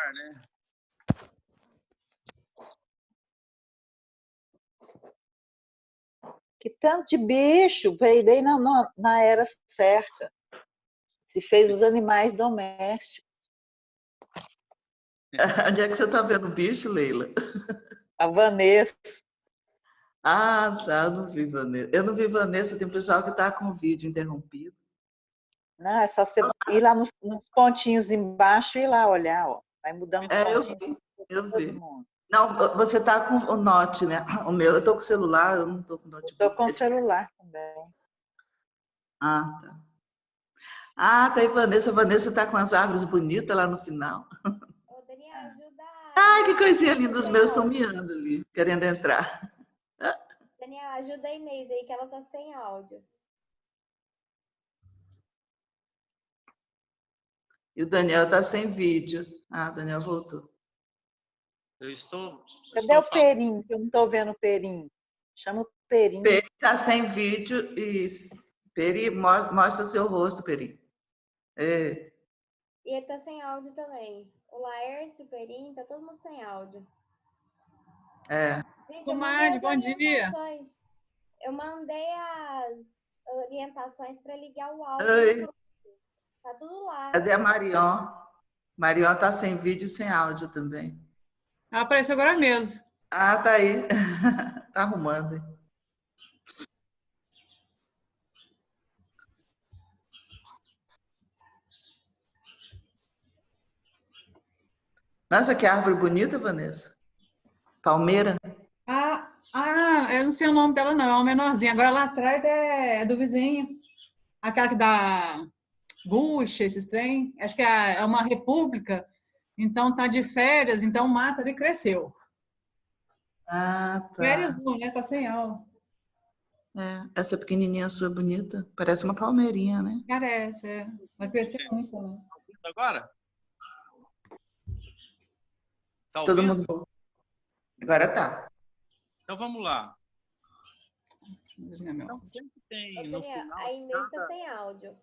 ar, né? Que tanto de bicho, veio na era certa. Se fez os animais domésticos. Onde é que você está vendo o bicho, Leila? A Vanessa. Ah, tá, eu não vi Vanessa. Eu não vi Vanessa, tem um pessoal que está com o vídeo interrompido. Não, é só você ir lá nos pontinhos embaixo e ir lá olhar, ó. Vai mudando os pontinhos. Eu vi. Não, você está com o Note, né? O meu, eu estou com o celular, eu não estou com o notebook. Estou com o celular também. Ah, tá. Ah, tá aí, Vanessa. Vanessa está com as árvores bonitas lá no final. Ô, Daniel, ajuda. Ai, que coisinha linda, os meus estão miando ali, querendo entrar. Daniel, ajuda a Inês aí, que ela tá sem áudio. E o Daniel está sem vídeo. Ah, o Daniel voltou. Eu estou. Cadê o Perim? Que eu não estou vendo o Perim. Chama o Perim. Peri está sem vídeo e Peri, mostra seu rosto, Peri. É. E ele tá sem áudio também. O Laércio, o Perim, tá todo mundo sem áudio. É. Gente, Comadre, bom dia. Eu mandei as orientações para ligar o áudio. Oi. Tá tudo lá. Cadê a Marion? Marion está sem vídeo e sem áudio também. Ela apareceu agora mesmo. Ah, tá aí. Tá arrumando. Nossa, que árvore bonita, Vanessa. Palmeira. Eu não sei o nome dela, não. É uma menorzinha. Agora lá atrás é do vizinho. Aquela que dá bucha, esses trem. Acho que é uma república. Então tá de férias, então o mato ali cresceu. Ah, tá. Férias não, né? Tá sem aula. É, essa pequenininha sua é bonita. Parece uma palmeirinha, né? Parece, é. Vai crescer muito. Né? Agora? Tá Todo ouvindo? mundo. Agora tá. Então vamos lá. Então, Então sempre tem Ô, no Daniel, final. a Inês tá sem áudio.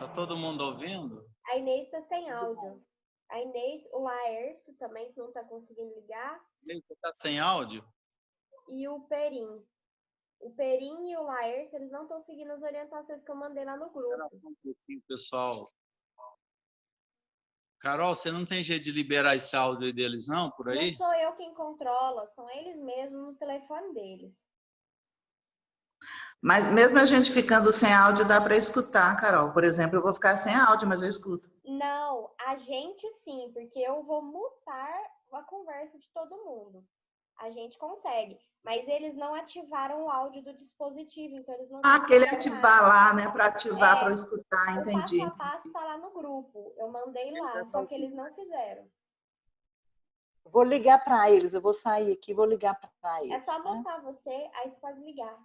Tá todo mundo ouvindo? A Inês tá sem áudio. A Inês, o Laércio também, que não tá conseguindo ligar. Você tá sem áudio? E o Perim. O Perim e o Laércio, eles não estão seguindo as orientações que eu mandei lá no grupo. Espera um pouquinho, pessoal. Carol, você não tem jeito de liberar esse áudio aí deles, não, por aí? Não sou eu quem controla, são eles mesmos no telefone deles. Mas mesmo a gente ficando sem áudio, dá para escutar, Carol. Por exemplo, eu vou ficar sem áudio, mas eu escuto. Não, a gente sim, porque eu vou mutar a conversa de todo mundo. A gente consegue, mas eles não ativaram o áudio do dispositivo, então eles não... Aquele ativar lá, né? Para ativar, para eu escutar, entendi. O passo a passo tá lá no grupo, eu mandei lá, só que eles não fizeram. Vou ligar para eles, eu vou sair aqui, vou ligar para eles. É só botar você, aí você pode ligar.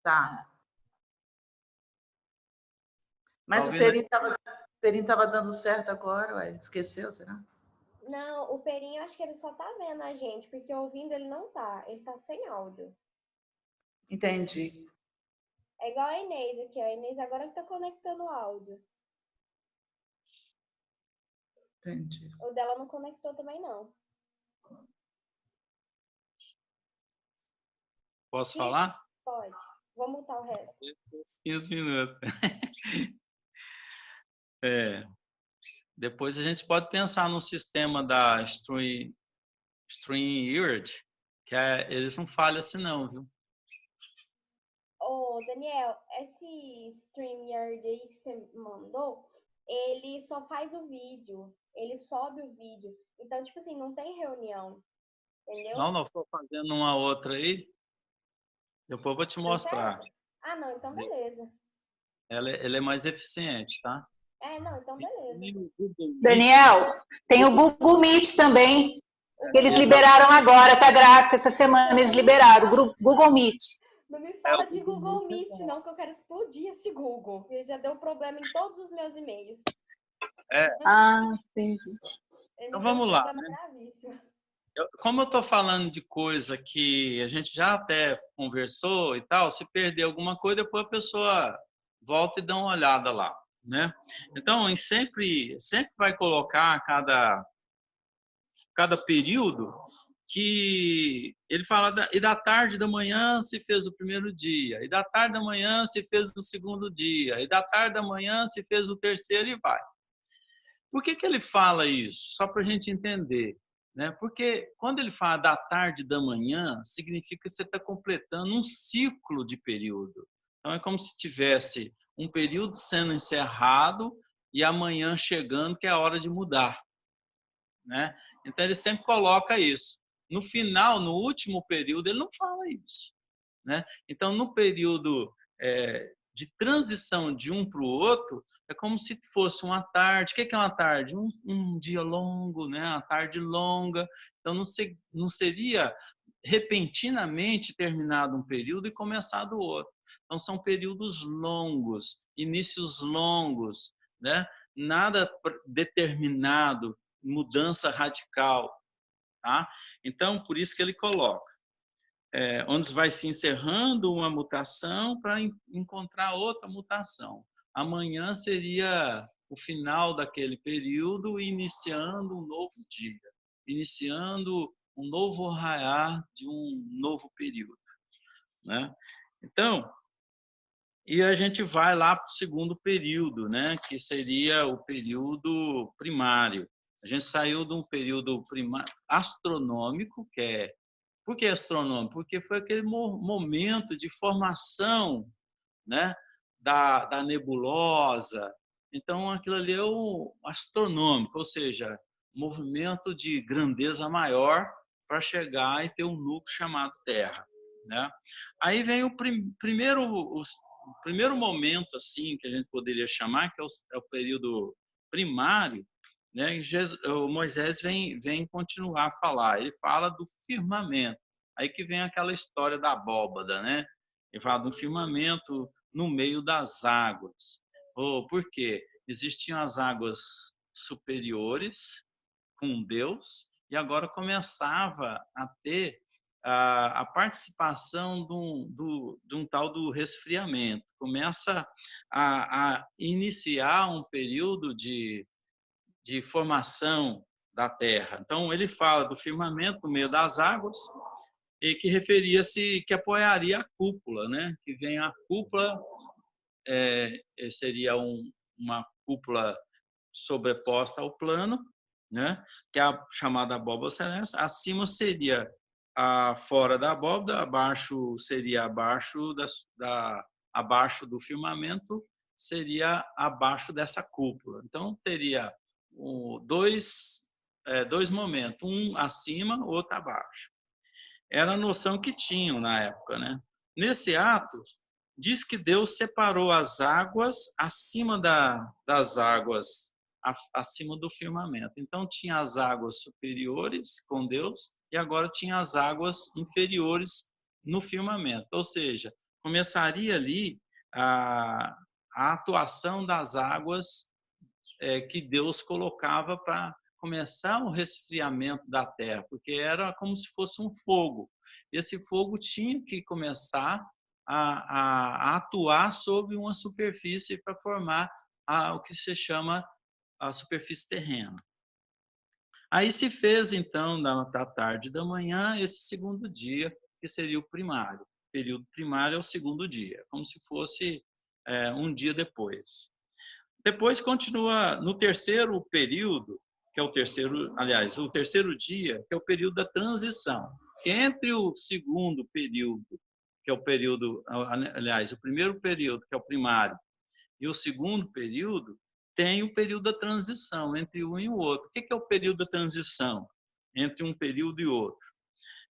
Tá. Mas o Perim estava dando certo agora, ué. Esqueceu, será? Não, o Perim, eu acho que ele só tá vendo a gente, porque ouvindo ele não tá. Ele tá sem áudio. Entendi. É igual a Inês aqui, ó. A Inês agora que tá conectando o áudio. Entendi. O dela não conectou também, não. Posso falar? Pode. Vou mutar o resto. 15 minutos. Depois a gente pode pensar no sistema da StreamYard, que eles não falham assim não, viu? Ô, Daniel, esse StreamYard aí que você mandou, ele só faz o vídeo. Ele sobe o vídeo. Então, tipo assim, não tem reunião. Entendeu? Não, não estou fazendo uma outra aí. Depois eu vou te mostrar. Ah, não, então beleza. Ela é mais eficiente, tá? Não, então beleza. Daniel, tem o Google Meet também, que eles liberaram agora, tá grátis essa semana, eles liberaram, o Google Meet. Não me fala de Google Meet, não, que eu quero explodir esse Google. Ele já deu problema em todos os meus e-mails. Entendi. Então vamos lá, né? Como eu estou falando de coisa que a gente já até conversou e tal, se perder alguma coisa, depois a pessoa volta e dá uma olhada lá. né? Então, sempre vai colocar cada período que ele fala, e da tarde da manhã se fez o primeiro dia, e da tarde da manhã se fez o segundo dia, e da tarde da manhã se fez o terceiro e vai. Por que ele fala isso? Só para a gente entender, né? Porque quando ele fala da tarde e da manhã, significa que você está completando um ciclo de período. Então, é como se tivesse um período sendo encerrado e amanhã chegando, que é a hora de mudar, né? Então, ele sempre coloca isso. No final, no último período, ele não fala isso, né? Então, no período de transição de um para o outro, é como se fosse uma tarde. O que é uma tarde? Um dia longo, né? Uma tarde longa. Então, não seria repentinamente terminado um período e começado outro. Então, são períodos longos, inícios longos, né? Nada determinado, mudança radical, tá? Então, por isso que ele coloca, onde vai se encerrando uma mutação para encontrar outra mutação. Amanhã seria o final daquele período, iniciando um novo dia, iniciando um novo raiar de um novo período, né? Então, e a gente vai lá para o segundo período, né? Que seria o período primário. A gente saiu de um período astronômico, por que astronômico? Porque foi aquele momento de formação, né, da nebulosa. Então, aquilo ali é o astronômico, ou seja, movimento de grandeza maior para chegar e ter um núcleo chamado Terra, né? Aí vem o primeiro momento assim que a gente poderia chamar, que é o período primário, né? O Moisés vem continuar a falar. Ele fala do firmamento. Aí que vem aquela história da abóbada, né? Ele fala do firmamento no meio das águas. Por quê? Existiam as águas superiores com Deus e agora começava a ter a participação de um tal do resfriamento. Começa a iniciar um período de formação da Terra. Então, ele fala do firmamento no meio das águas e que referia-se, que apoiaria a cúpula, né? Que vem a cúpula, seria uma cúpula sobreposta ao plano, né? Que é a chamada abóbada celeste. Acima seria fora da abóbada, abaixo seria abaixo abaixo do firmamento, seria abaixo dessa cúpula. Então, teria dois momentos, um acima, outro abaixo. Era a noção que tinham na época, né? Nesse ato, diz que Deus separou as águas acima das águas, acima do firmamento. Então, tinha as águas superiores com Deus e agora tinha as águas inferiores no firmamento. Ou seja, começaria ali a atuação das águas que Deus colocava para começar o resfriamento da terra, porque era como se fosse um fogo. Esse fogo tinha que começar a atuar sobre uma superfície para formar o que se chama a superfície terrena. Aí se fez, então, da tarde e da manhã, esse segundo dia, que seria o primário. O período primário é o segundo dia, como se fosse um dia depois. Depois continua no terceiro período, que é o terceiro dia, que é o período da transição. Entre o segundo período, que é o período, o primeiro período, que é o primário, e o segundo período, tem o período da transição entre um e o outro. O que é o período da transição entre um período e outro?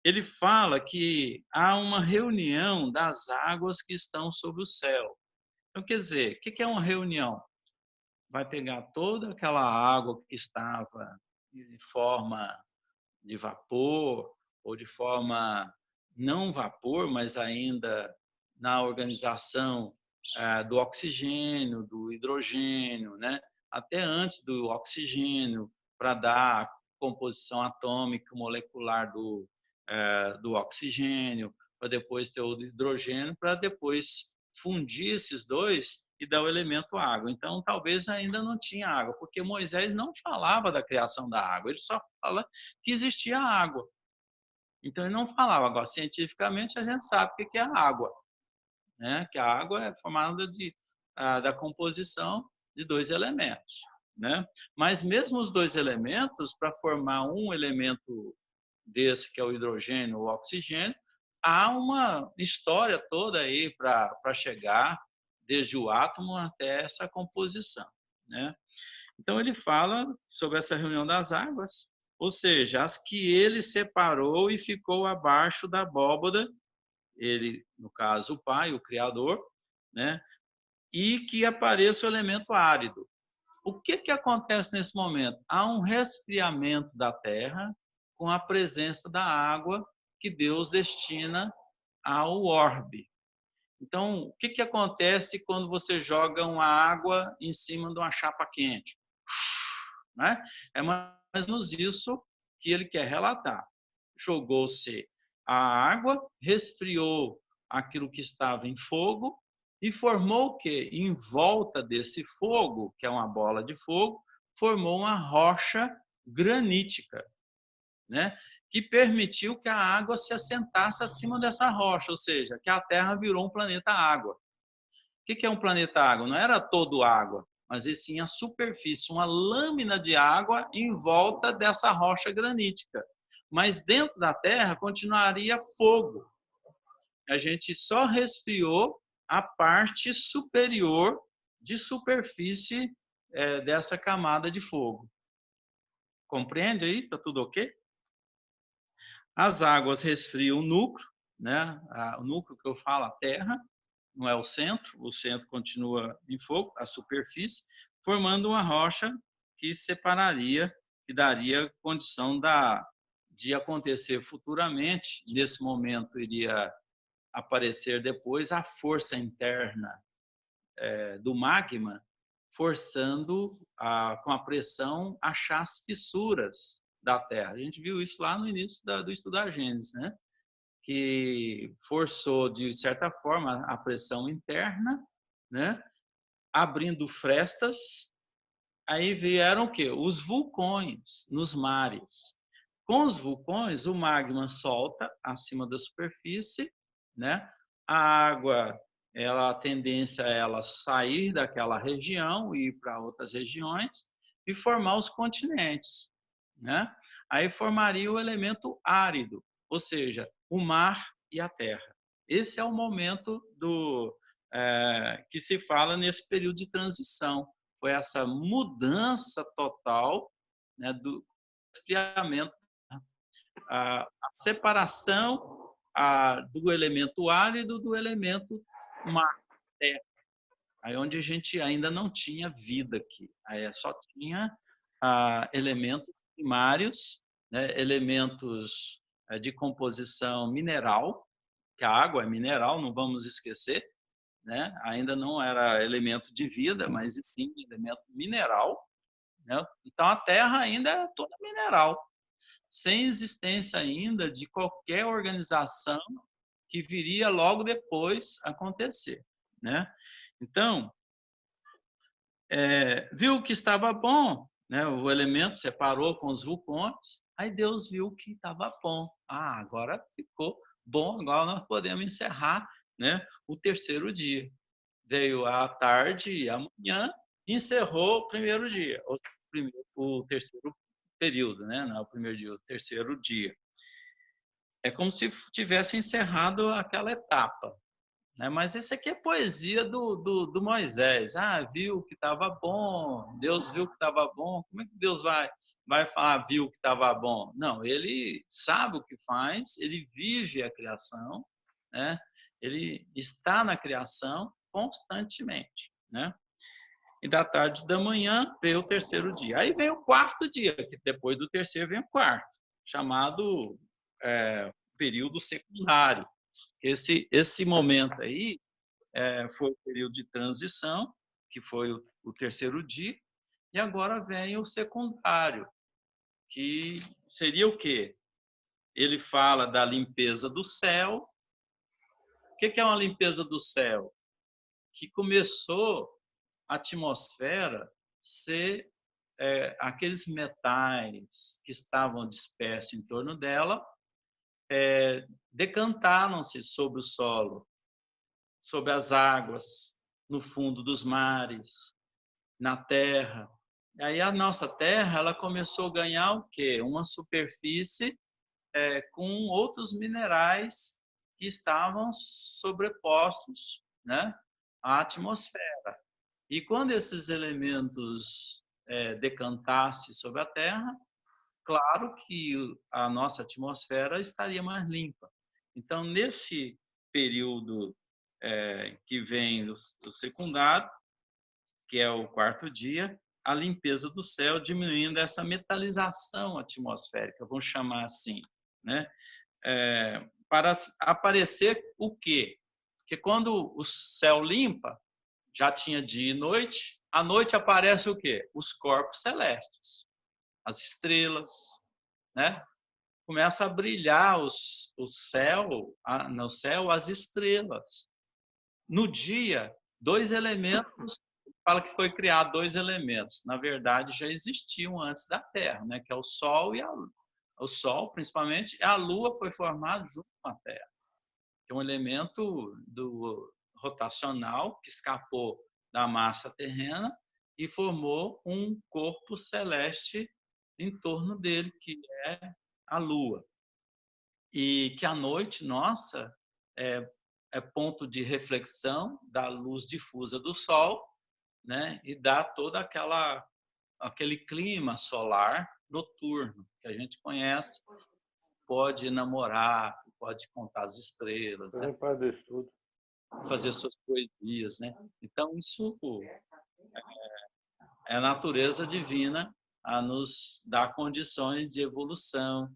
Ele fala que há uma reunião das águas que estão sobre o céu. Então, quer dizer, o que é uma reunião? Vai pegar toda aquela água que estava de forma de vapor ou de forma não vapor, mas ainda na organização do oxigênio, do hidrogênio, né? Até antes do oxigênio, para dar a composição atômica molecular do oxigênio, para depois ter o hidrogênio, para depois fundir esses dois e dá o elemento água. Então, talvez ainda não tinha água, porque Moisés não falava da criação da água, ele só fala que existia água. Então, ele não falava. Agora, cientificamente, a gente sabe o que é a água, né? Que a água é formada da composição de dois elementos, né? Mas mesmo os dois elementos, para formar um elemento desse, que é o hidrogênio ou o oxigênio, há uma história toda aí para chegar desde o átomo até essa composição, né? Então, ele fala sobre essa reunião das águas, ou seja, as que ele separou e ficou abaixo da abóbada, ele, no caso, o Pai, o Criador, né? E que apareça o elemento árido. O que acontece nesse momento? Há um resfriamento da terra com a presença da água que Deus destina ao orbe. Então, o que acontece quando você joga uma água em cima de uma chapa quente? Né? É mais ou menos isso que ele quer relatar. Jogou-se a água, resfriou aquilo que estava em fogo e formou o quê? Em volta desse fogo, que é uma bola de fogo, formou uma rocha granítica, né? Que permitiu que a água se assentasse acima dessa rocha, ou seja, que a Terra virou um planeta água. O que é um planeta água? Não era todo água, mas e sim a superfície, uma lâmina de água em volta dessa rocha granítica. Mas dentro da Terra continuaria fogo. A gente só resfriou a parte superior de superfície dessa camada de fogo. Compreende aí? Está tudo ok? As águas resfriam o núcleo, né? O núcleo que eu falo, a Terra, não é o centro continua em fogo, a superfície, formando uma rocha que separaria, que daria condição de acontecer futuramente. Nesse momento iria aparecer depois a força interna do magma, forçando com a pressão achar as fissuras da Terra. A gente viu isso lá no início do estudo da Gênesis, né? Que forçou, de certa forma, a pressão interna, né? Abrindo frestas. Aí vieram o quê? Os vulcões nos mares. Com os vulcões, o magma solta acima da superfície, né? A água, a tendência é ela sair daquela região e ir para outras regiões e formar os continentes, né? Aí formaria o elemento árido, ou seja, o mar e a terra. Esse é o momento que se fala nesse período de transição. Foi essa mudança total, né, do esfriamento, a separação do elemento árido do elemento mar, terra. Aí onde a gente ainda não tinha vida aqui, aí só tinha elementos primários, né, elementos de composição mineral, que a água é mineral, não vamos esquecer, né? Ainda não era elemento de vida, mas sim elemento mineral, né? Então a Terra ainda é toda mineral, sem existência ainda de qualquer organização que viria logo depois acontecer, né? Então, viu que estava bom, né? O elemento separou com os vulcões, aí Deus viu que estava bom. Agora ficou bom, agora nós podemos encerrar, né, o terceiro dia. Veio a tarde e a manhã, encerrou o primeiro dia, o terceiro período, né? Não é o primeiro dia, o terceiro dia. É como se tivesse encerrado aquela etapa, né? Mas esse aqui é poesia do Moisés. Viu que estava bom, Deus viu que estava bom. Como é que Deus vai falar viu que estava bom? Não, ele sabe o que faz, ele vive a criação, né? Ele está na criação constantemente, né? E da tarde e da manhã veio o terceiro dia. Aí veio o quarto dia, que depois do terceiro vem o quarto, chamado período secundário. Esse momento aí foi o período de transição, que foi o terceiro dia, e agora vem o secundário, que seria o quê? Ele fala da limpeza do céu. O que é uma limpeza do céu? que começou a atmosfera ser aqueles metais que estavam dispersos em torno dela, decantaram-se sobre o solo, sobre as águas, no fundo dos mares, na terra. E aí a nossa terra ela começou a ganhar o quê? Uma superfície com outros minerais que estavam sobrepostos, né, à atmosfera. E quando esses elementos decantassem sobre a terra, claro que a nossa atmosfera estaria mais limpa. Então, nesse período que vem do secundário, que é o quarto dia, a limpeza do céu, diminuindo essa metalização atmosférica, vamos chamar assim, né? Para aparecer o quê? Porque quando o céu limpa, já tinha dia e noite, à noite aparece o quê? Os corpos celestes, as estrelas, né? Começa a brilhar no céu as estrelas. No dia, dois elementos, fala que foi criado dois elementos. Na verdade, já existiam antes da Terra, né? Que é o Sol e a Lua. O Sol, principalmente, e a Lua foi formada junto com a Terra. É um elemento rotacional que escapou da massa terrena e formou um corpo celeste em torno dele, que é a Lua. E que a noite, nossa, é ponto de reflexão da luz difusa do Sol, né? E dá todo aquele clima solar noturno que a gente conhece. Pode namorar, pode contar as estrelas, né? Fazer suas poesias, né? Então, isso é a natureza divina a nos dar condições de evolução,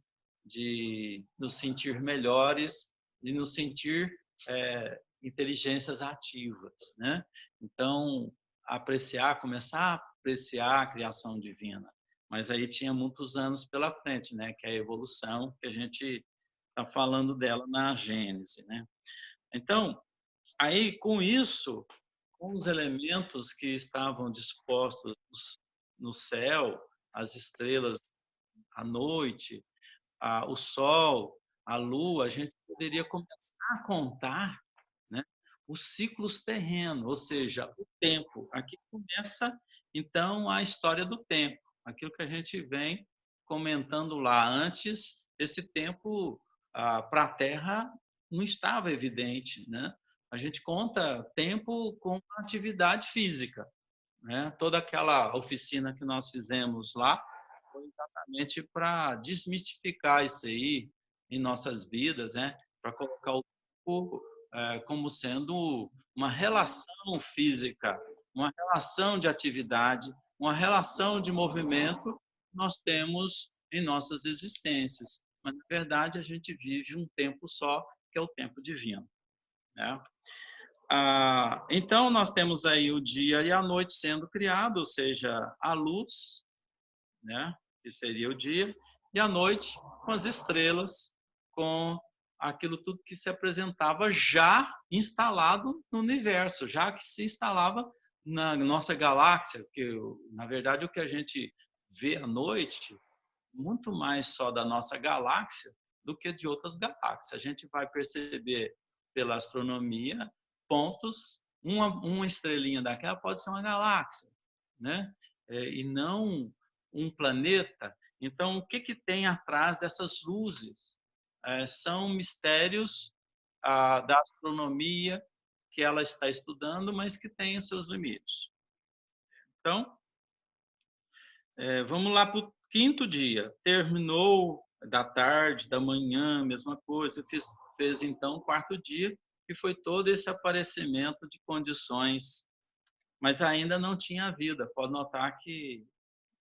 de nos sentir melhores, de nos sentir inteligências ativas, né? Então, começar a apreciar a criação divina. Mas aí tinha muitos anos pela frente, né? Que é a evolução que a gente está falando dela na Gênese, né? Então, aí com isso, com os elementos que estavam dispostos no céu, as estrelas à noite, o sol, a lua, a gente poderia começar a contar, né, os ciclos terrenos, ou seja, o tempo. Aqui começa, então, a história do tempo, aquilo que a gente vem comentando lá. Antes, esse tempo para a Terra não estava evidente, né? A gente conta tempo com atividade física, né? Toda aquela oficina que nós fizemos lá foi exatamente para desmistificar isso aí em nossas vidas, né? Para colocar o corpo como sendo uma relação física, uma relação de atividade, uma relação de movimento que nós temos em nossas existências. Mas, na verdade, a gente vive um tempo só, que é o tempo divino, né? Então, nós temos aí o dia e a noite sendo criados, ou seja, a luz, né, que seria o dia, e a noite com as estrelas, com aquilo tudo que se apresentava já instalado no universo, já que se instalava na nossa galáxia, porque, na verdade, o que a gente vê à noite, muito mais só da nossa galáxia do que de outras galáxias. A gente vai perceber pela astronomia pontos, uma estrelinha daquela pode ser uma galáxia, né? E não um planeta. Então, o que tem atrás dessas luzes? São mistérios da astronomia que ela está estudando, mas que tem os seus limites. Então, vamos lá para o quinto dia. Terminou da tarde, da manhã, mesma coisa. Fez então o quarto dia, que foi todo esse aparecimento de condições, mas ainda não tinha vida. Pode notar que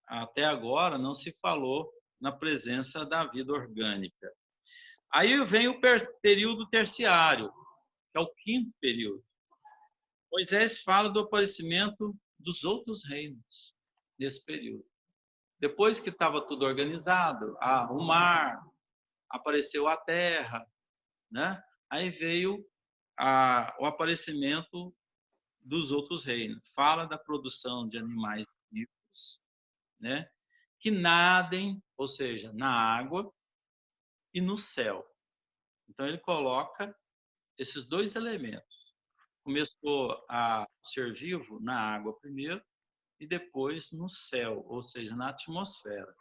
até agora não se falou na presença da vida orgânica. Aí vem o período terciário, que é o quinto período. Moisés fala do aparecimento dos outros reinos nesse período. Depois que estava tudo organizado, o mar, apareceu a terra, né? Aí veio o aparecimento dos outros reinos. Fala da produção de animais vivos, né, que nadem, ou seja, na água e no céu. Então ele coloca esses dois elementos. Começou a ser vivo na água primeiro e depois no céu, ou seja, na atmosfera.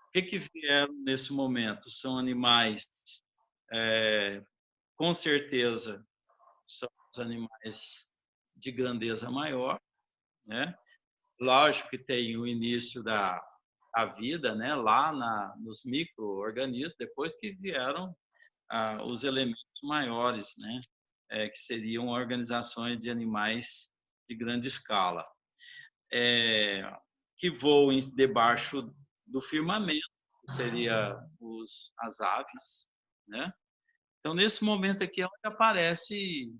O que vieram nesse momento? São animais, com certeza, são os animais de grandeza maior, né? Lógico que tem o início da vida, né? Lá nos micro-organismos, depois que vieram os elementos maiores, né? Que seriam organizações de animais de grande escala, que voam debaixo do firmamento, que seria as aves, né? Então, nesse momento aqui, é onde aparece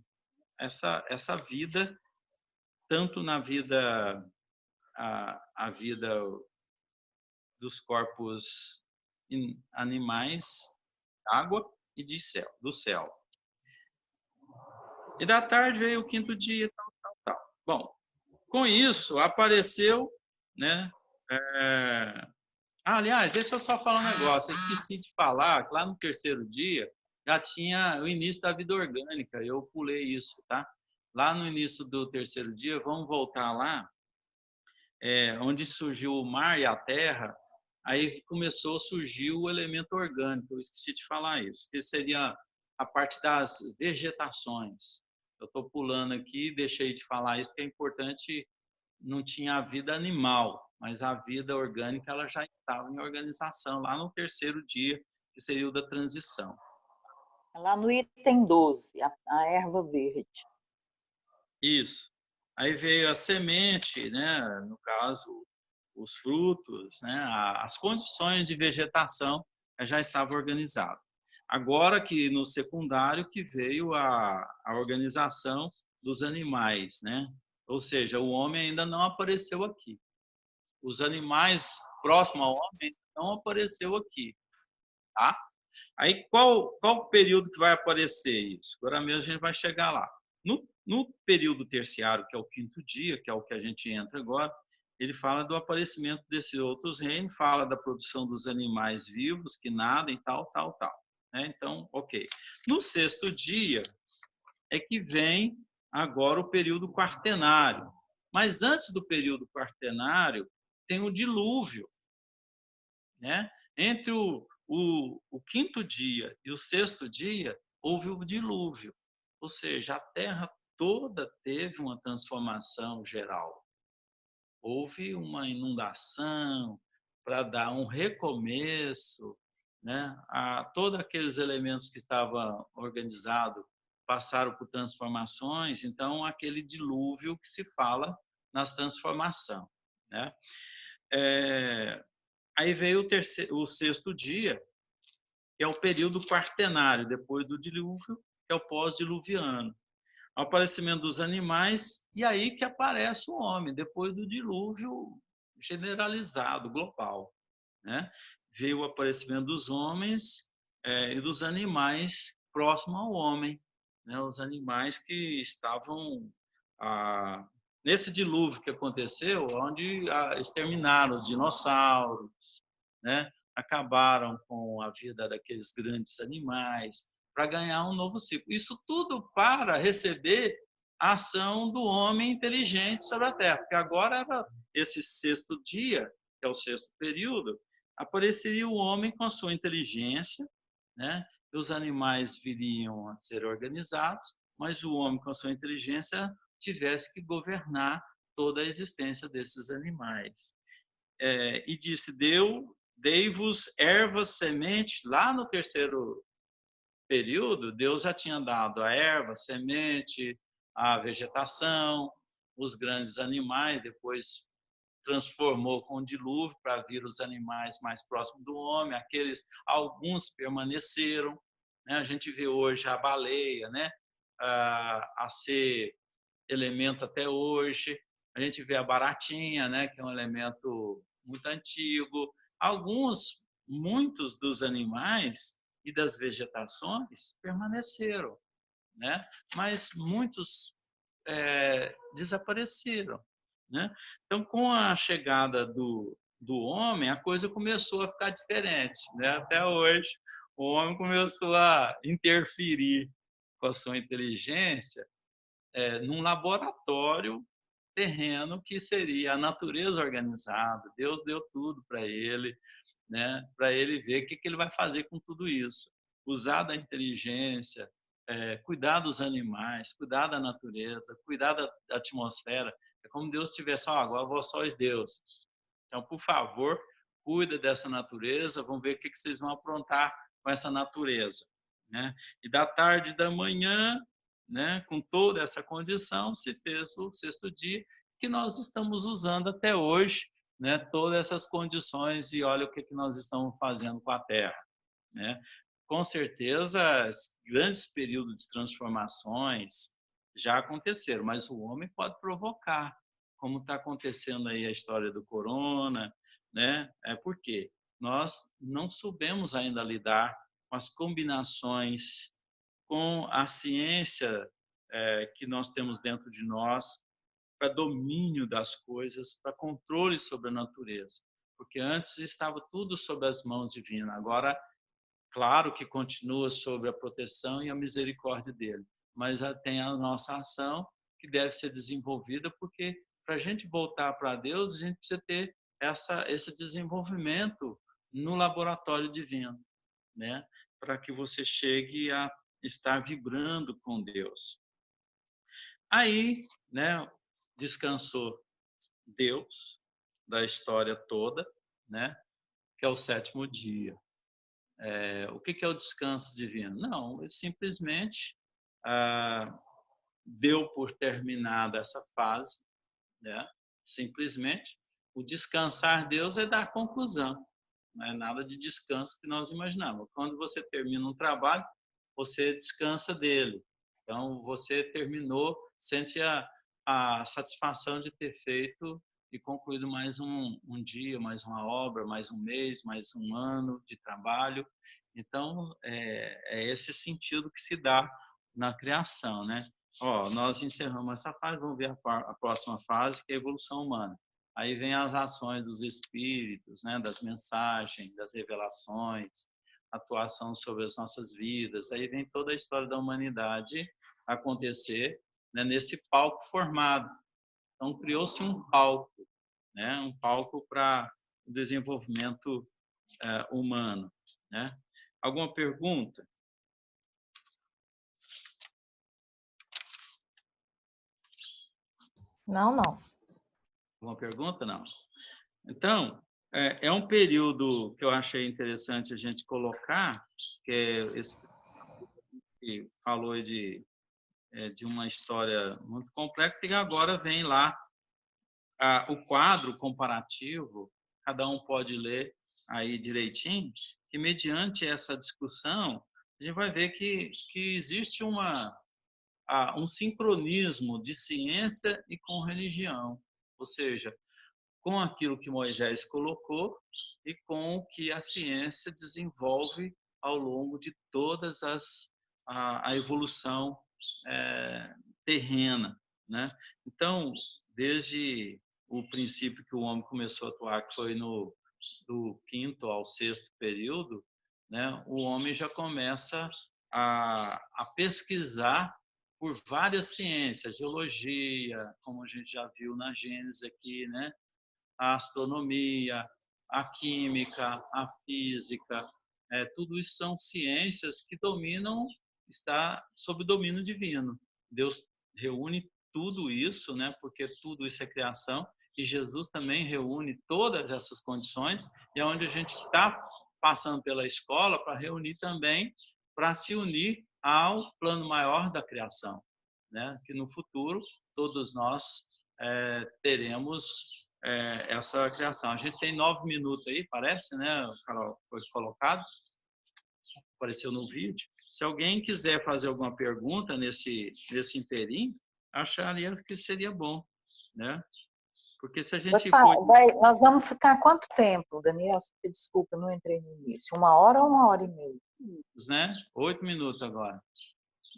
essa vida, tanto na vida, a vida dos corpos animais, água e do céu. E da tarde veio o quinto dia, tal. Bom, com isso apareceu, né? Aliás, deixa eu só falar um negócio. Eu esqueci de falar que lá no terceiro dia já tinha o início da vida orgânica. Eu pulei isso, tá? Lá no início do terceiro dia, vamos voltar lá, onde surgiu o mar e a terra. Aí começou a surgir o elemento orgânico. Eu esqueci de falar isso, que seria a parte das vegetações. Eu estou pulando aqui, deixei de falar isso, que é importante. Não tinha a vida animal, mas a vida orgânica ela já estava em organização lá no terceiro dia, que seria o da transição. Lá no item 12, a erva verde. Isso. Aí veio a semente, né? No caso, os frutos, né? As condições de vegetação já estavam organizadas. Agora que no secundário que veio a organização dos animais, né? Ou seja, o homem ainda não apareceu aqui. Os animais próximos ao homem não apareceu aqui, tá? Aí qual período que vai aparecer isso? Agora mesmo a gente vai chegar lá. No período terciário, que é o quinto dia, que é o que a gente entra agora, ele fala do aparecimento desses outros reinos, fala da produção dos animais vivos que nadam e tal. Né? Então, ok. No sexto dia é que vem agora o período quaternário. Mas antes do período quaternário, tem o dilúvio, né? Entre o quinto dia e o sexto dia, houve o dilúvio. Ou seja, a Terra toda teve uma transformação geral. Houve uma inundação para dar um recomeço, né? A todos aqueles elementos que estavam organizados passaram por transformações, então aquele dilúvio que se fala nas transformações, né? Aí veio o sexto dia, que é o período quaternário, depois do dilúvio, que é o pós-diluviano. O aparecimento dos animais, e aí que aparece o homem, depois do dilúvio generalizado, global, né? Veio o aparecimento dos homens e dos animais próximos ao homem, né? Os animais que estavam nesse dilúvio que aconteceu, onde exterminaram os dinossauros, né? Acabaram com a vida daqueles grandes animais para ganhar um novo ciclo. Isso tudo para receber a ação do homem inteligente sobre a Terra, porque agora era esse sexto dia, que é o sexto período, apareceria o homem com a sua inteligência, né? E os animais viriam a ser organizados, mas o homem com a sua inteligência tivesse que governar toda a existência desses animais. E disse, dei-vos ervas, semente, lá no terceiro período, Deus já tinha dado a erva, semente, a vegetação, os grandes animais, depois transformou com o dilúvio para vir os animais mais próximos do homem, alguns permaneceram, né? A gente vê hoje a baleia, né? A ser elemento até hoje, a gente vê a baratinha, né? Que é um elemento muito antigo. Muitos dos animais e das vegetações permaneceram, né? Mas muitos desapareceram, né? Então, com a chegada do homem, a coisa começou a ficar diferente, né? Até hoje, o homem começou a interferir com a sua inteligência num laboratório terreno que seria a natureza organizada. Deus deu tudo para ele, né? Para ele ver o que ele vai fazer com tudo isso. Usar da inteligência, cuidar dos animais, cuidar da natureza, cuidar da atmosfera. É como Deus tivesse, agora vós sois deuses. Então, por favor, cuida dessa natureza, vamos ver o que vocês vão aprontar com essa natureza, né? E da tarde e da manhã, né, com toda essa condição, se fez o sexto dia, que nós estamos usando até hoje, né, todas essas condições, e olha o que nós estamos fazendo com a Terra, né? Com certeza, grandes períodos de transformações já aconteceram, mas o homem pode provocar, como está acontecendo aí a história do corona, né? Por quê? Nós não soubemos ainda lidar com as combinações, com a ciência que nós temos dentro de nós, para domínio das coisas, para controle sobre a natureza. Porque antes estava tudo sob as mãos divinas, agora, claro que continua sobre a proteção e a misericórdia dele, mas tem a nossa ação que deve ser desenvolvida, porque para a gente voltar para Deus, a gente precisa ter esse desenvolvimento no laboratório divino, né? Para que você chegue a estar vibrando com Deus. Aí, né, descansou Deus da história toda, né, que é o sétimo dia. O que é o descanso divino? Não, ele simplesmente deu por terminada essa fase, né? Simplesmente o descansar Deus é dar conclusão, não é nada de descanso que nós imaginamos. Quando você termina um trabalho, você descansa dele. Então, você terminou, sente a satisfação de ter feito e concluído mais um dia, mais uma obra, mais um mês, mais um ano de trabalho. Então, é esse sentido que se dá na criação, né? Nós encerramos essa fase, vamos ver a próxima fase, que é a evolução humana. Aí vem as ações dos espíritos, né, das mensagens, das revelações, atuação sobre as nossas vidas. Aí vem toda a história da humanidade acontecer, né, nesse palco formado. Então, criou-se um palco, né, um palco para o desenvolvimento humano, né? Alguma pergunta? Não, não. Alguma pergunta? Não. Então, é um período que eu achei interessante a gente colocar, que é esse que falou de uma história muito complexa, e agora vem lá o quadro comparativo, cada um pode ler aí direitinho, que mediante essa discussão, a gente vai ver que existe um sincronismo de ciência e com religião, ou seja, com aquilo que Moisés colocou e com o que a ciência desenvolve ao longo de todas a evolução terrena, né? Então, desde o princípio que o homem começou a atuar, que foi do quinto ao sexto período, né? O homem já começa a pesquisar por várias ciências, geologia, como a gente já viu na Gênesis aqui, né? A astronomia, a química, a física, tudo isso são ciências que está sob o domínio divino. Deus reúne tudo isso, né? Porque tudo isso é criação, e Jesus também reúne todas essas condições, e é onde a gente está passando pela escola para reunir também, para se unir ao plano maior da criação, né? Que no futuro todos nós teremos essa criação. A gente tem 9 minutos aí, parece, né, Carol? Foi colocado, apareceu no vídeo. Se alguém quiser fazer alguma pergunta nesse inteirinho, acharia que seria bom, né? Porque se a gente nós vamos ficar quanto tempo, Daniel? Desculpa, não entrei no início. 1 hora ou 1 hora e meia? Né? 8 minutos agora.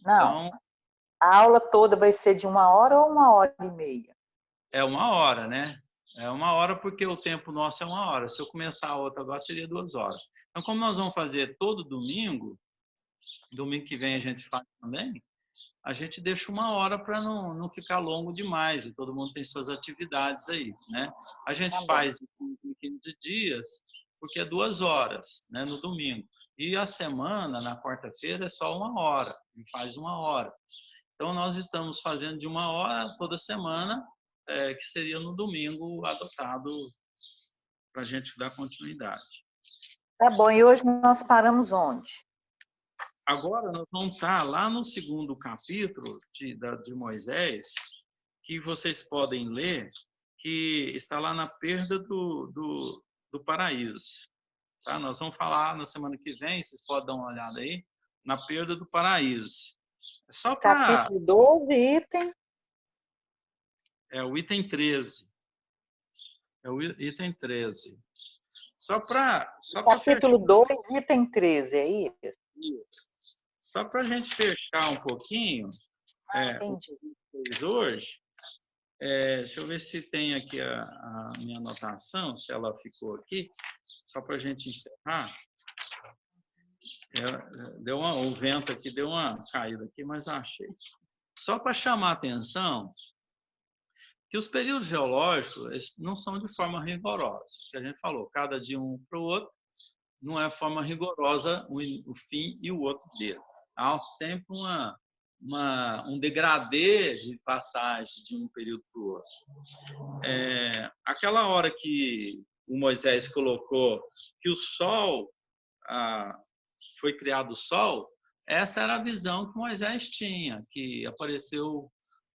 Não. Então, A aula toda vai ser de 1 hora ou 1 hora e meia? É 1 hora, né? É 1 hora porque o tempo nosso é 1 hora. Se eu começar a outra agora, seria 2 horas. Então, como nós vamos fazer todo domingo que vem a gente faz também, a gente deixa 1 hora para não ficar longo demais e todo mundo tem suas atividades aí, né? A gente Tá bom. faz em 15 dias porque é 2 horas, né, no domingo. E a semana, na quarta-feira, é só 1 hora, e faz 1 hora. Então, nós estamos fazendo de 1 hora toda semana, que seria no domingo adotado para a gente dar continuidade. Tá bom, e hoje nós paramos onde? Agora nós vamos estar lá no 2º capítulo de Moisés, que vocês podem ler, que está lá na perda do paraíso. Tá? Nós vamos falar na semana que vem, vocês podem dar uma olhada aí, na perda do paraíso. Só para... Capítulo 12, item? É o item 13. É o item 13. Só para Capítulo 2, item 13, é isso? Só para a gente fechar um pouquinho, o que a gente fez hoje, deixa eu ver se tem aqui a minha anotação, se ela ficou aqui, só para a gente encerrar. O vento aqui deu uma caída aqui, mas achei. Só para chamar a atenção que os períodos geológicos não são de forma rigorosa. Que a gente falou, cada dia um para o outro, não é forma rigorosa o fim e o outro dele. Há sempre um degradê de passagem de um período para o outro. Aquela hora que o Moisés colocou que o Sol, foi criado o Sol, essa era a visão que Moisés tinha, que apareceu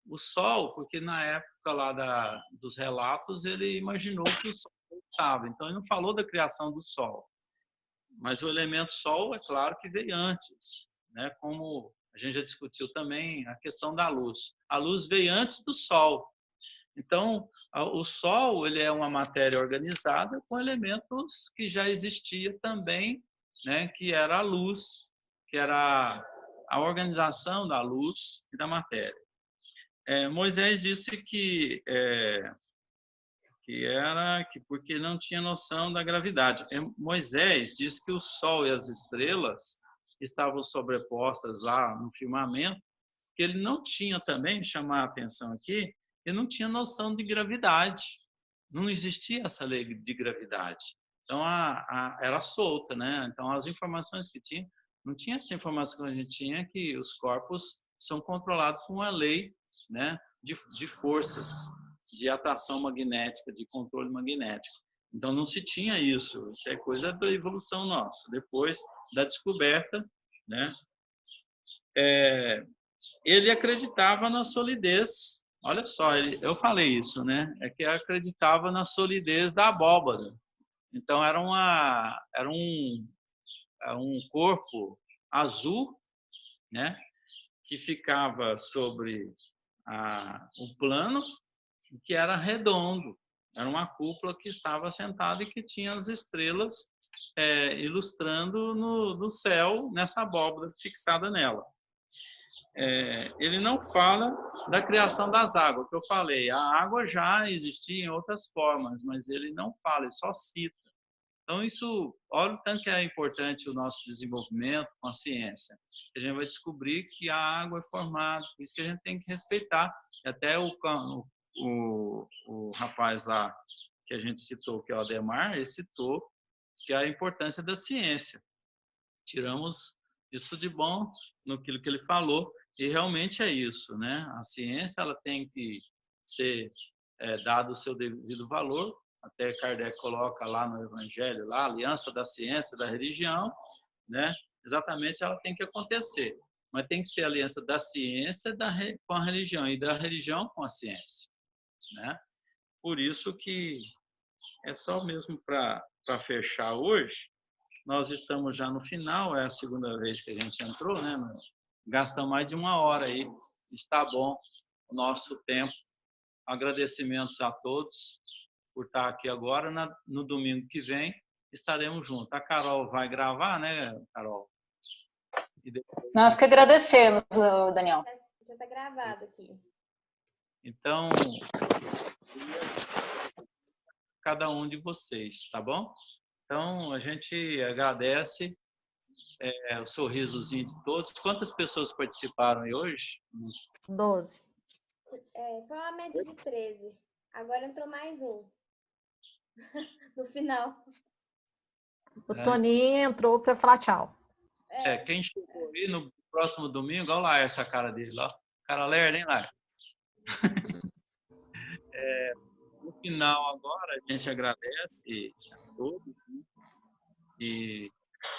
o Sol, porque na época lá dos relatos ele imaginou que o Sol estava. Então ele não falou da criação do Sol. Mas o elemento Sol, é claro que veio antes, né? Como a gente já discutiu também a questão da luz. A luz veio antes do Sol. Então, o Sol ele é uma matéria organizada com elementos que já existia também, né? Que era a luz, que era a organização da luz e da matéria. Moisés disse que porque não tinha noção da gravidade. Moisés disse que o Sol e as estrelas estavam sobrepostas lá no firmamento, que ele não tinha também, chamar a atenção aqui, ele não tinha noção de gravidade. Não existia essa lei de gravidade. Então, era solta, né? Então, as informações que tinha, não tinha essa informação que a gente tinha, que os corpos são controlados por uma lei, né, de forças, de atração magnética, de controle magnético. Então, não se tinha isso. Isso é coisa da evolução nossa. Depois da descoberta, né, ele acreditava na solidez. Olha só, eu falei isso, né? É que acreditava na solidez da abóbora. Então, era um corpo azul, né, que ficava sobre o plano, que era redondo. Era uma cúpula que estava assentada e que tinha as estrelas ilustrando no céu, nessa abóbora fixada nela. Ele não fala da criação das águas, que eu falei. A água já existia em outras formas, mas ele não fala, ele só cita. Então, isso, olha o tanto que é importante o nosso desenvolvimento com a ciência. A gente vai descobrir que a água é formada, por isso que a gente tem que respeitar. Até o rapaz lá que a gente citou, que é o Ademar, ele citou que é a importância da ciência. Tiramos isso de bom no que ele falou, e realmente é isso, né? A ciência ela tem que ser dado o seu devido valor. Até Kardec coloca lá no Evangelho, lá, a aliança da ciência e da religião, né? Exatamente ela tem que acontecer. Mas tem que ser a aliança da ciência com a religião e da religião com a ciência, né? Por isso que é só mesmo para fechar hoje. Nós estamos já no final, é a segunda vez que a gente entrou, né? Gastamos mais de 1 hora aí. Está bom o nosso tempo. Agradecimentos a todos por estar aqui agora. No domingo que vem estaremos juntos. A Carol vai gravar, né, Carol? Nós que agradecemos, Daniel. tá gravado aqui. Então, cada um de vocês, tá bom? Então, a gente agradece o sorrisozinho de todos. Quantas pessoas participaram aí hoje? 12. Foi uma média de 13. Agora entrou mais um. No final. O Toninho entrou para falar tchau. Quem chegou aí no próximo domingo, olha lá essa cara dele, ó. Cara lerdo, hein, Lar? No final, agora, a gente agradece a todos, né? E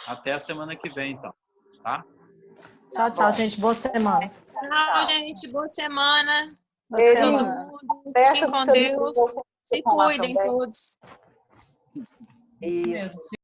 até a semana que vem, então, tá? Tchau, tchau, gente. Boa semana. Tchau, gente. Boa semana. Boa Todo semana. mundo. Fecha Fiquem com com seu Deus. livro, Se falar cuidem também. todos. Isso Isso. mesmo.